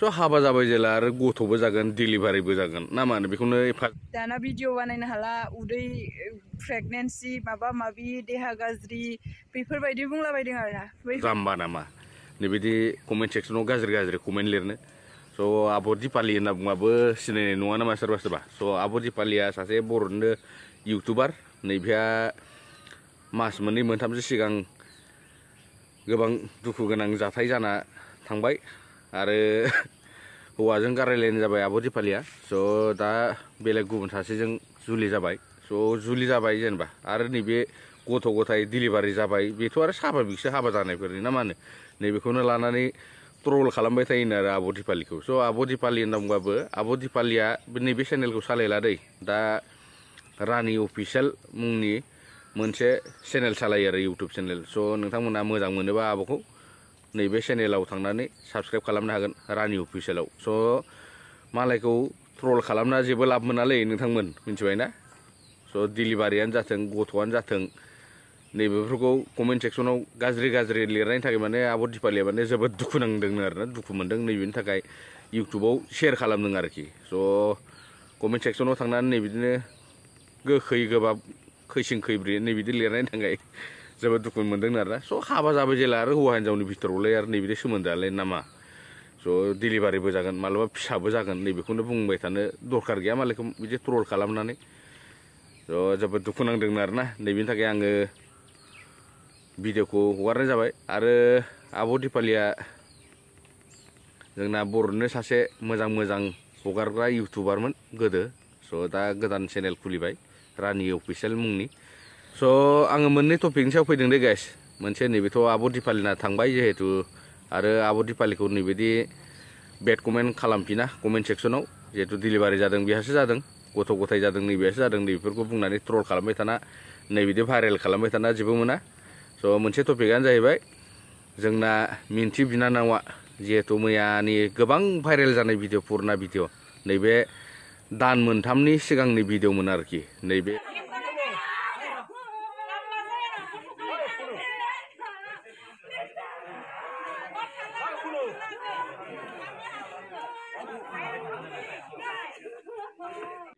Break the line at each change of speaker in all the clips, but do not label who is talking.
स' हाबा जाबाय जेला आरो गथ'बो जागोन डिलिभारिबो जागोन ना मा होनो बेखौनो एफा
दाना भिडिअ बानायनो हाला उदै प्रेगनेन्सि माबा माबि देहा गाज्रि बेफोरबायदि बुंलाबायदों आरोना
जाम्बा नामा नैबिदि कमेन्ट सेक्सनाव गाज्रि कमेन्ट लिरनो स' आब' दिपालि होनना बुङाबो सिनायनाय नङा नामा सोरबा सोरबा स' आब' दिपालिया सासे बर'निनो इउटुबार नैबेहा मास मोननै मोनथामसो सिगां गोबां दुखु गोनां जाथाय जाना थांबाय आरो हौवाजों गारायलायनाय जाबाय आब' दिपालिया स' दा बेलेग गुबुन सासेजों जुलि जाबाय स' जुलि जाबाय जेनेबा आरो नैबे गथ' गथाय डिलिभारि जाबाय बेथ' आरो साभाबिकसो हाबा जानायफोरनि ना मा होनो नैबेखौनो लानानै ट्रल खालामबाय थायोनो आरो आब' दिपालिखौ स' आब' दिपालि होनना बुंबाबो आब' दिपालिया नैबे चेनेलखौ सालायला दै दा रानि अफिसियेल मुंनि मोनसे चेनेल सालायो आरो इउटुब चेनेल स' नोंथांमोना मोजां मोनोबा आब'खौ नैबे चेनेलाव थांनानै साबस्क्राइब खालामनो हागोन रानि अफिसियेलाव स' मालायखौ ट्रल खालामना जेबो लाब मोनालै नोंथांमोन मिथिबाय ना स' डिलिभारियानो जाथों गथ'आनो जाथों नैबेफोरखौ कमेन्ट सेक्सनाव गाज्रि लिरनायनि थाखाय माने आब' दिपालिया माने जोबोद दुखु नांदों आरोना दुखु मोनदों नैबेनि थाखाय इउटुबाव शेयार खालामदों आरोखि स' कमेन्ट सेक्सनाव थांनानै नैबिदिनो गोखै गोबाब खैसिं खैब्रि नैबिदि लिरनायनि थाखाय जोबोद दुखु मोनदों आरोना स' हाबा जाबाय जेला आरो हौवा हिन्जावनि भितरावलाय आरो नैबिदि सोमोन्दोआलाय नामा स' डिलिभारिबो जागोन मालाबा फिसाबो जागोन नैबेखौनो बुंबाय थानो दरखार गैया मालायखौ बिदि ट्रल खालामनानै स' जोबोद दुखु नांदों आरोना नैबेनि थाखाय आङो भिडिअखौ हगारनाय जाबाय आरो आब' दिपालिया जोंना बर'निनो सासे मोजां हगारग्रा इउटुबारमोन गोदो स' दा गोदान चेनेल खुलिबाय रानि अफिसियेल मुंनि स' आङो मोननै टपिकनि सायाव फैदों दे गाइस मोनसे नैबेथ' आब' दिपालिना थांबाय जिहेतु आरो आब' दिपालिखौ नैबायदि बेड कमेन्ट खालामफिना कमेन्ट सेक्सनाव जिहेतु डिलिभारि जादों बेहासो जादों गथ' गथाय जादों नैबेहासो जादों नैबेफोरखौ बुंनानै ट्रल खालामबाय थाना नैबिदि भाइरेल खालामबाय थाना जेबो मोना स' मोनसे टपिकआनो जाहैबाय जोंना मिन्थि बिनानावा जिहेतु मैयानि गोबां भाइरेल जानाय भिडिअ पुरना भिडिअ नैबे दान मोनथामनि सिगांनि भिडिअमोन आरोखि नैबे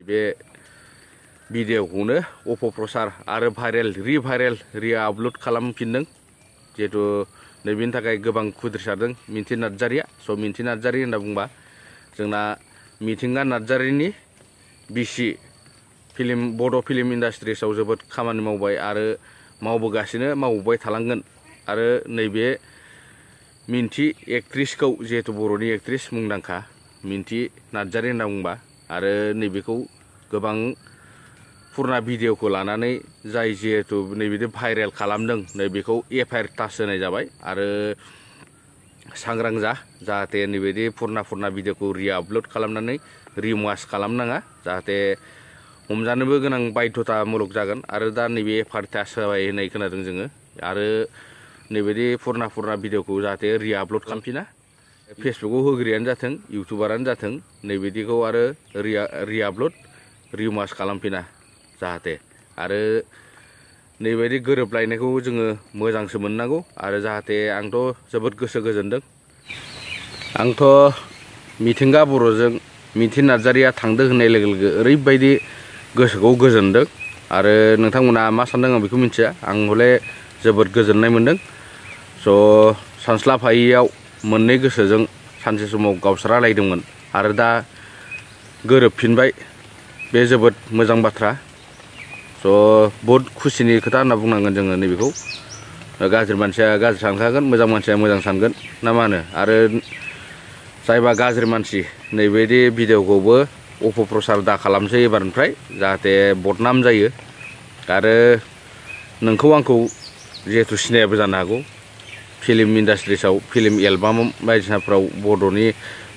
बे भिडिअखौनो अपप्रचार आरो भाइरेल रिआपलड खालामफिनदों जिहेतु नैबेनि थाखाय गोबां खुद्रिसारदों मिन्थि नार्जारिया स' मिन्थि नार्जारि होनना बुंबा जोंना मिथिंगा नार्जारिनि बिसि बड' फिल्म इन्डास्ट्रिसाव जोबोद खामानि मावबाय आरो मावबोगासिनो मावबाय थालांगोन आरो नैबे मिन्थि एक्ट्रिसखौ जिहेतु बर'नि एक्ट्रिस मुंदांखा मिन्थि नार्जारि होनना बुंबा आरो नैबेखौ गोबां पुरना भिडिअखौ लानानै जाय जिहेतु नैबिदि भाइरेल खालामदों नैबेखौ एफआइआर टाच होनाय जाबाय आरो सांग्रां जाहाथे नैबायदि पुरना भिडिअखौ रिआपलड खालामनानै रिवाच खालामनाङा जाहाथे हमजानोबो गोनां बाध्यतामुलक जागोन आरो दा नैबे एफआइआर टाच होबाय होननाय खोनादों जोङो आरो नैबायदि पुरना भिडिअखौ जाहाथे रिआपलड खालामफिना फेसबुकाव होग्रियानो जाथों इउटुबारानो जाथों नैबिदिखौ आरो रिआपलड रिवाच खालामफिना जाहाथे आरो नैबायदि गोरोबलायनायखौ जोङो मोजांसो मोननांगौ आरो जाहाथे आंथ' जोबोद गोसो गोजोनदों आंथ' मिथिंगा बर'जों मिन्थि नार्जारिया थांदों होननाय लोगो लोगो ओरैबायदि गोसोखौ गोजोनदों आरो नोंथांमोना मा सानदों आं बेखौ मिथिया आं हले जोबोद गोजोननाय मोनदों स' सानस्लाबहायियाव मोननै गोसोजों सानसे समाव गावस्रालायदोंमोन आरो दा गोरोबफिनबाय बे जोबोद मोजां बाथ्रा स' बहुद खुसिनि खोथा होनना बुंनांगोन जोङो नैबेखौ गाज्रि मानसिया गाज्रि सानखागोन मोजां मानसिया मोजां सानगोन ना मा होनो आरो जायबा गाज्रि मानसि नैबायदि भिडिअखौबो अपप्रचार दा खालामसै एबारनिफ्राय जाहाथे बदनाम जायो आरो नोंखौ आंखौ जिहेतु सिनायाबो जानो हागौ फिल्म इन्डास्ट्रिसाव फिल्म एलबाम बायदिसिनाफ्राव बड'नि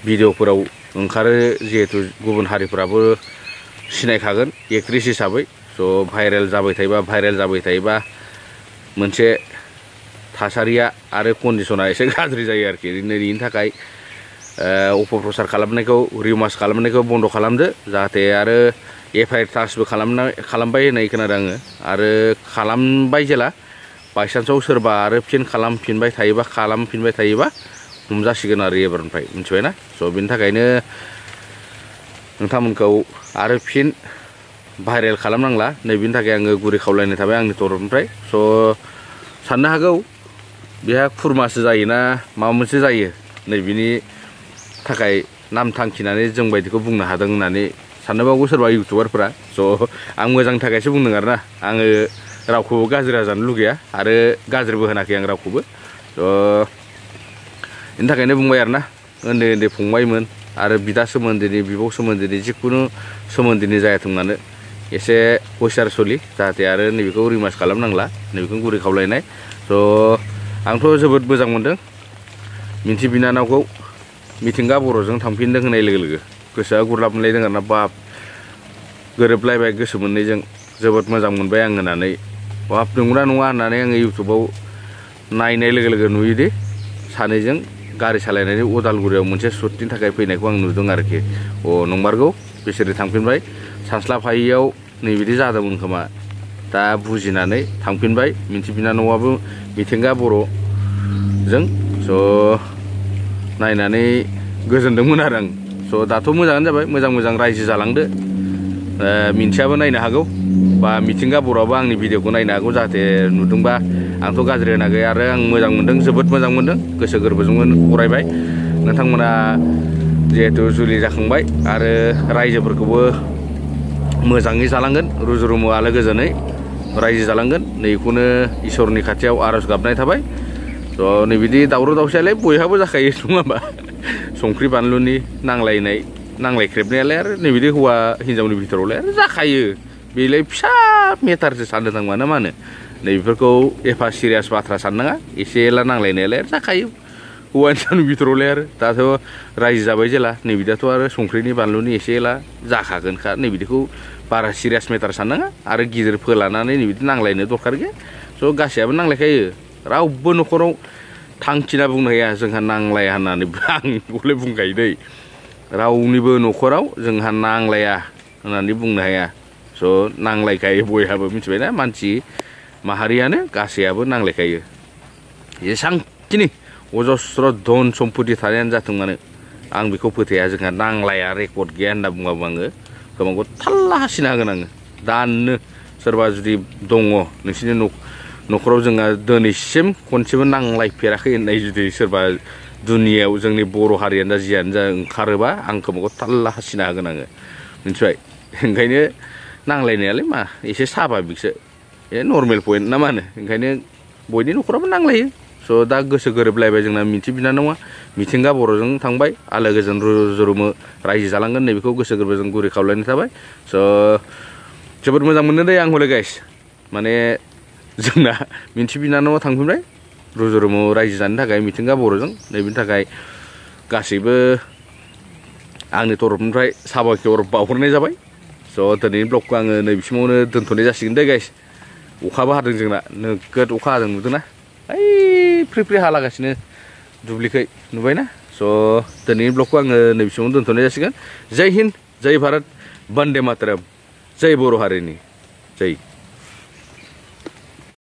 भिडिअफोराव ओंखारो जिहेतु गुबुन हारिफ्राबो सिनायखागोन एक्ट्रिस हिसाबै स' भाइरेल जाबाय थायोबा मोनसे थासारिया आरो कन्डिसना एसे गाज्रि जायो आरोखि नैनि थाखाय अपप्रचार खालामनायखौ रिवाच खालामनायखौ बन्द' खालामदो जाहाथे आरो एफआइआर टाचबो खालामबाय होननाय खोनादों आङो आरो खालामबाय जेला बायसान्सआव सोरबा आरो फिन खालामफिनबाय थायोबा हमजासिगोन आरो एबारनिफ्राय मिथिबायना स' बेनि थाखायनो नोंथांमोनखौ आरो फिन भाइरेल खालामनांला नैबेनि थाखाय आङो गुरै खावलायनाय थाबाय आंनि तरफनिफ्राय स' साननो हागौ बेहा खुरमासो जायोना माबा मोनसे जायो नैबेनि थाखाय नाम थांखिनानै जों बायदिखौ बुंनो हादों होननानै साननोबावगौ सोरबा इउटुबारफोरा स' आं मोजांनि थाखायसो बुंदों आरोना आङो रावखौबो गाज्रि जानो लुगैया आरो गाज्रिबो होनाखै आं रावखौबो स' बेनि थाखायनो बुंबाय आरोना उन्दै उन्दै फंबायमोन आरो बिदा सोमोन्दोनि बिब' सोमोन्दोनि जिखुनु सोमोन्दोनि जायाथों मानो एसे हुसियार सलि जाहाथे आरो नैबेखौ रिमार्स खालामनांला नैबेखौ गुरै खावलायनाय स' आंथ' जोबोद मोजां मोनदों मिन्थि बिनानावखौ मिथिंगा बर'जों थांफिनदों होननाय लोगो लोगो गोसोआ गुरलाब मोनलायदों आरोना बाब गोरोबलायबाय गोसो मोननैजों जोबोद मोजां मोनबाय आं होननानै बाब नंगौना नङा होननानै आङो इउटुबाव नायनाय लोगो लोगो नुयोदि सानैजों गारि सालायनानै उदालगुरियाव मोनसे शुटनि थाखाय फैनायखौ आं नुदों आरोखि नंमारगौ बिसोरो थांफिनबाय सानस्लाबहायियाव नैबिदि जादोंमोन खोमा दा बुजिनानै थांफिनबाय मिन्थि बिनानावाबो मिथिंगा बर'जों स' नायनानै गोजोनदोंमोन आरो आं स' दाथ' मोजाङानो जाबाय मोजां रायजो जालांदो मिन्थियाबो नायनो हागौ बा मिथिंगा बर'आबो आंनि भिडिअखौ नायनो हागौ जाहाथे नुदोंबा आंथ' गाज्रि होनाखै आरो आं मोजां मोनदों जोबोद मोजां मोनदों गोसो गोरबोजोंबो फरायबाय नोंथांमोना जिहेथु जुलि जाखांबाय आरो रायजोफोरखौबो मोजाङै जालांगोन रुजु रुमु आलो गोजोनै रायजो जालांगोन नैखौनो इसोरनि खाथियाव आर'ज गाबनाय थाबाय स' नैबिदि दावराव दावसियालाय बयहाबो जाखायो नङा होमबा संख्रि बानलुनि नांलायख्रेबनायालाय आरो नैबिदि हौवा हिनजावनि भितरावलाय आरो जाखायो बेलाय फिसा मेटारसो साननो थांबा ना मा होनो नैबेफोरखौ एफा सिरियास बाथ्रा साननाङा एसे एला नांलायनायालाय आरो जाखायो हौवा हिनजावनि भितरावलाय आरो दाथ' रायजो जाबाय जेला नैबिदाथ' आरो संख्रिनि बानलुनि एसे एला जाखागोनखा नैबिदिखौ बारा सिरियास मेटार साननाङा आरो गिदिर फोलानानै नैबिदि नांलायनो दरखार गैया स' गासैयाबो नांलायखायो रावबो न'खराव थांखिना बुंनो हाया जोंहा नांलाया होननानै आं बेखौलाय बुंखायो दै रावनिबो न'खराव जोंहा नांलाया होननानै बुंनो हाया स' नांलायखायो बयहाबो मिथिबायना मानसि माहारियानो गासैयाबो नांलायखायो जेसांखिनि अजस्र धन सम्पति थानायानो जाथों मानो आं बेखौ फोथाया जोंहा नांलाया रेकर्ड गैया होनना बुङाबो आङो गोबांखौ थाल्ला हासिना होगोन आङो दानो सोरबा जुदि दङ नोंसिनि न'खराव जोंहा दिनैसिम खनसेबो नांलायफेराखै होननाय जुदि सोरबा दुनियायाव जोंनि बर' हारियानो जा जियानो जा ओंखारोबा आं खोमाखौ थाल्ला हासिना होगोन आङो मिथिबाय ओंखायनो नांलायनायालाय मा एसे साभाबिकसो नर्मेल पइन्ट ना मा होनो ओंखायनो बयनि न'खराबो नांलायो स' दा गोसो गोरोबलायबाय जोंना मिन्थि बिनानावा मिथिंगा बर'जों थांबाय आलो गोजोन रुजु रुमु रायजो जालांगोन नैबेखौ गोसो गोरबोजों गुरै खावलायनाय थाबाय स' जोबोद मोजां मोनदों दे आं हले गाइस माने जोंना मिन्थि बिनानावा थांफिनबाय रुजु रुमु रायजो जानो थाखाय मिथिंगा बर'जों नैबेनि थाखाय गासैबो आंनि तरफनिफ्राय साबायखर बावहरनाय जाबाय स' दिनैनि ब्लगखौ आङो नैबेसिमावनो दोनथ'नाय जासिगोन दे गाइस अखाबो हादों जोंना नोगोद अखा हादों नुदोंना ओइ फ्रि फ्रि हालागासिनो दुब्लिखै नुबायना स' दिनैनि ब्लगखौ आङो नैबेसिमावनो दोनथ'नाय जासिगोन जय हिन्द जय भारत बन्दे मातरम जय बर' हारिनि जय